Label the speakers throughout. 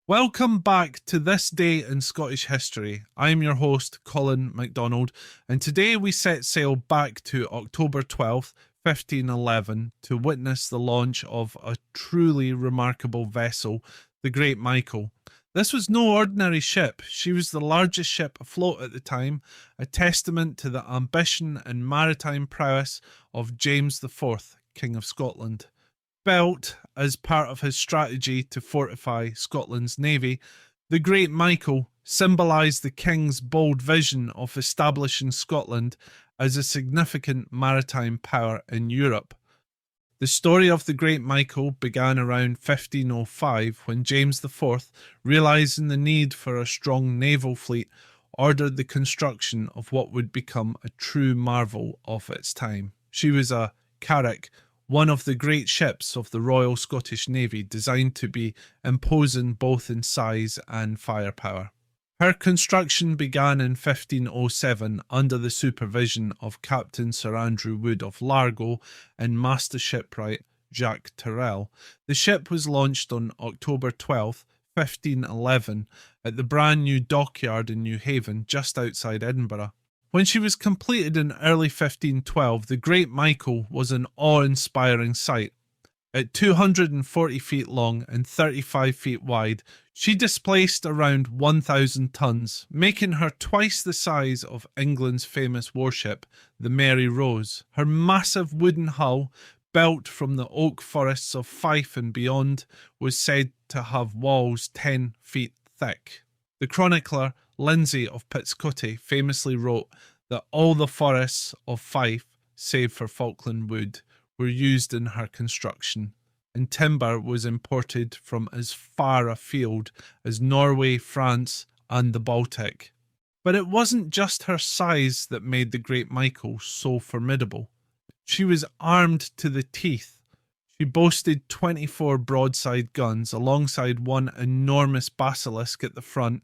Speaker 1: Welcome back to This Day in Scottish History. I'm your host, Colin MacDonald, and today we set sail back to October 12th, 1511, to witness the launch of a truly remarkable vessel, the Great Michael. This was no ordinary ship. She was the largest ship afloat at the time, a testament to the ambition and maritime prowess of James IV, King of Scotland. Built as part of his strategy to fortify Scotland's navy, the Great Michael symbolised the king's bold vision of establishing Scotland as a significant maritime power in Europe. The story of the Great Michael began around 1505 when James IV, realising the need for a strong naval fleet, ordered the construction of what would become a true marvel of its time. She was a carrack, one of the great ships of the Royal Scottish Navy, designed to be imposing both in size and firepower. Her construction began in 1507 under the supervision of Captain Sir Andrew Wood of Largo and Master Shipwright Jacques Terrell. The ship was launched on October 12th, 1511 at the brand new dockyard in Newhaven, just outside Edinburgh. When she was completed in early 1512, the Great Michael was an awe-inspiring sight. At 240 feet long and 35 feet wide, she displaced around 1,000 tons, making her twice the size of England's famous warship, the Mary Rose. Her massive wooden hull, built from the oak forests of Fife and beyond, was said to have walls 10 feet thick. The chronicler Lindsay of Pitscottie famously wrote that all the forests of Fife, save for Falkland Wood, were used in her construction, and timber was imported from as far afield as Norway, France, and the Baltic. But it wasn't just her size that made the Great Michael so formidable. She was armed to the teeth. She boasted 24 broadside guns alongside one enormous basilisk at the front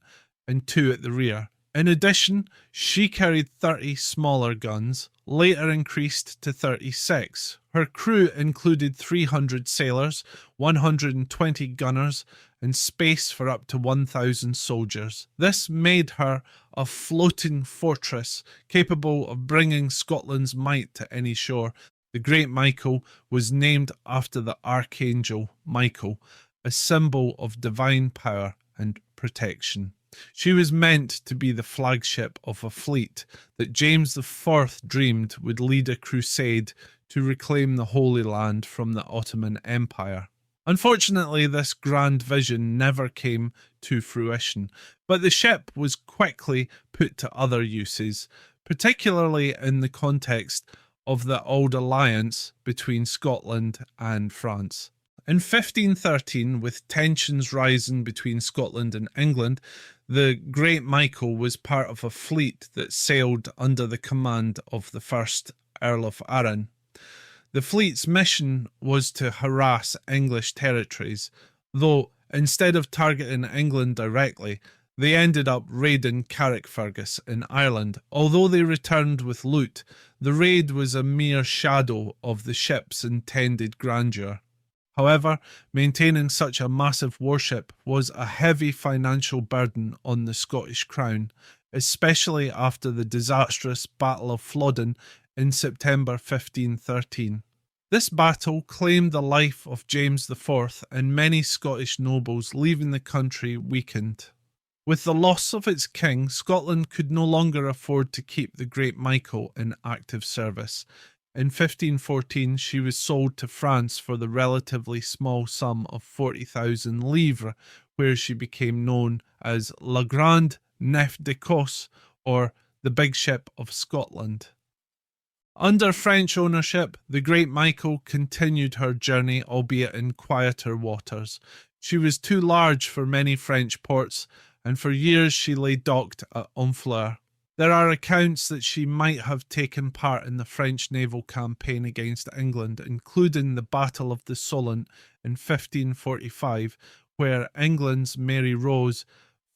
Speaker 1: and 2 at the rear. In addition, she carried 30 smaller guns, later increased to 36. Her crew included 300 sailors, 120 gunners, and space for up to 1,000 soldiers. This made her a floating fortress capable of bringing Scotland's might to any shore. The Great Michael was named after the Archangel Michael, a symbol of divine power and protection. She was meant to be the flagship of a fleet that James IV dreamed would lead a crusade to reclaim the Holy Land from the Ottoman Empire. Unfortunately, this grand vision never came to fruition, but the ship was quickly put to other uses, particularly in the context of the old alliance between Scotland and France. In 1513, with tensions rising between Scotland and England, the Great Michael was part of a fleet that sailed under the command of the first Earl of Arran. The fleet's mission was to harass English territories, though instead of targeting England directly, they ended up raiding Carrickfergus in Ireland. Although they returned with loot, the raid was a mere shadow of the ship's intended grandeur. However, maintaining such a massive warship was a heavy financial burden on the Scottish Crown, especially after the disastrous Battle of Flodden in September 1513. This battle claimed the life of James IV and many Scottish nobles, leaving the country weakened. With the loss of its king, Scotland could no longer afford to keep the Great Michael in active service. In 1514, she was sold to France for the relatively small sum of 40,000 livres, where she became known as La Grande Nef d'Ecosse, or the Big Ship of Scotland. Under French ownership, the Great Michael continued her journey, albeit in quieter waters. She was too large for many French ports, and for years she lay docked at Honfleur. There are accounts that she might have taken part in the French naval campaign against England, including the Battle of the Solent in 1545, where England's Mary Rose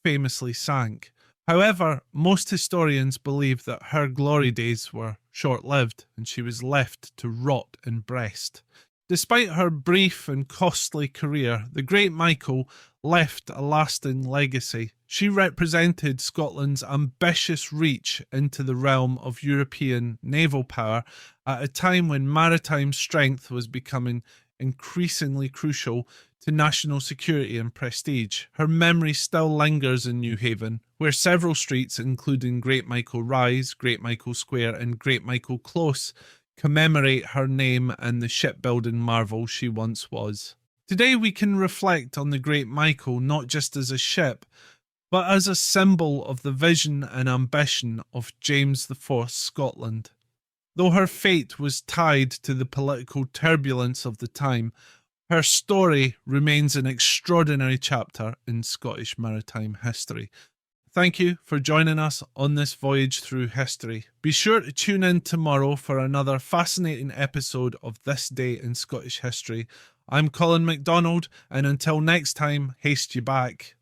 Speaker 1: famously sank. However, most historians believe that her glory days were short-lived and she was left to rot in Brest. Despite her brief and costly career, the Great Michael left a lasting legacy. She represented Scotland's ambitious reach into the realm of European naval power at a time when maritime strength was becoming increasingly crucial to national security and prestige. Her memory still lingers in Newhaven, where several streets, including Great Michael Rise, Great Michael Square, and Great Michael Close, commemorate her name and the shipbuilding marvel she once was. Today we can reflect on the Great Michael not just as a ship, but as a symbol of the vision and ambition of James IV's Scotland. Though her fate was tied to the political turbulence of the time, her story remains an extraordinary chapter in Scottish maritime history. Thank you for joining us on this voyage through history. Be sure to tune in tomorrow for another fascinating episode of This Day in Scottish History. I'm Colin MacDonald, and until next time, haste you back.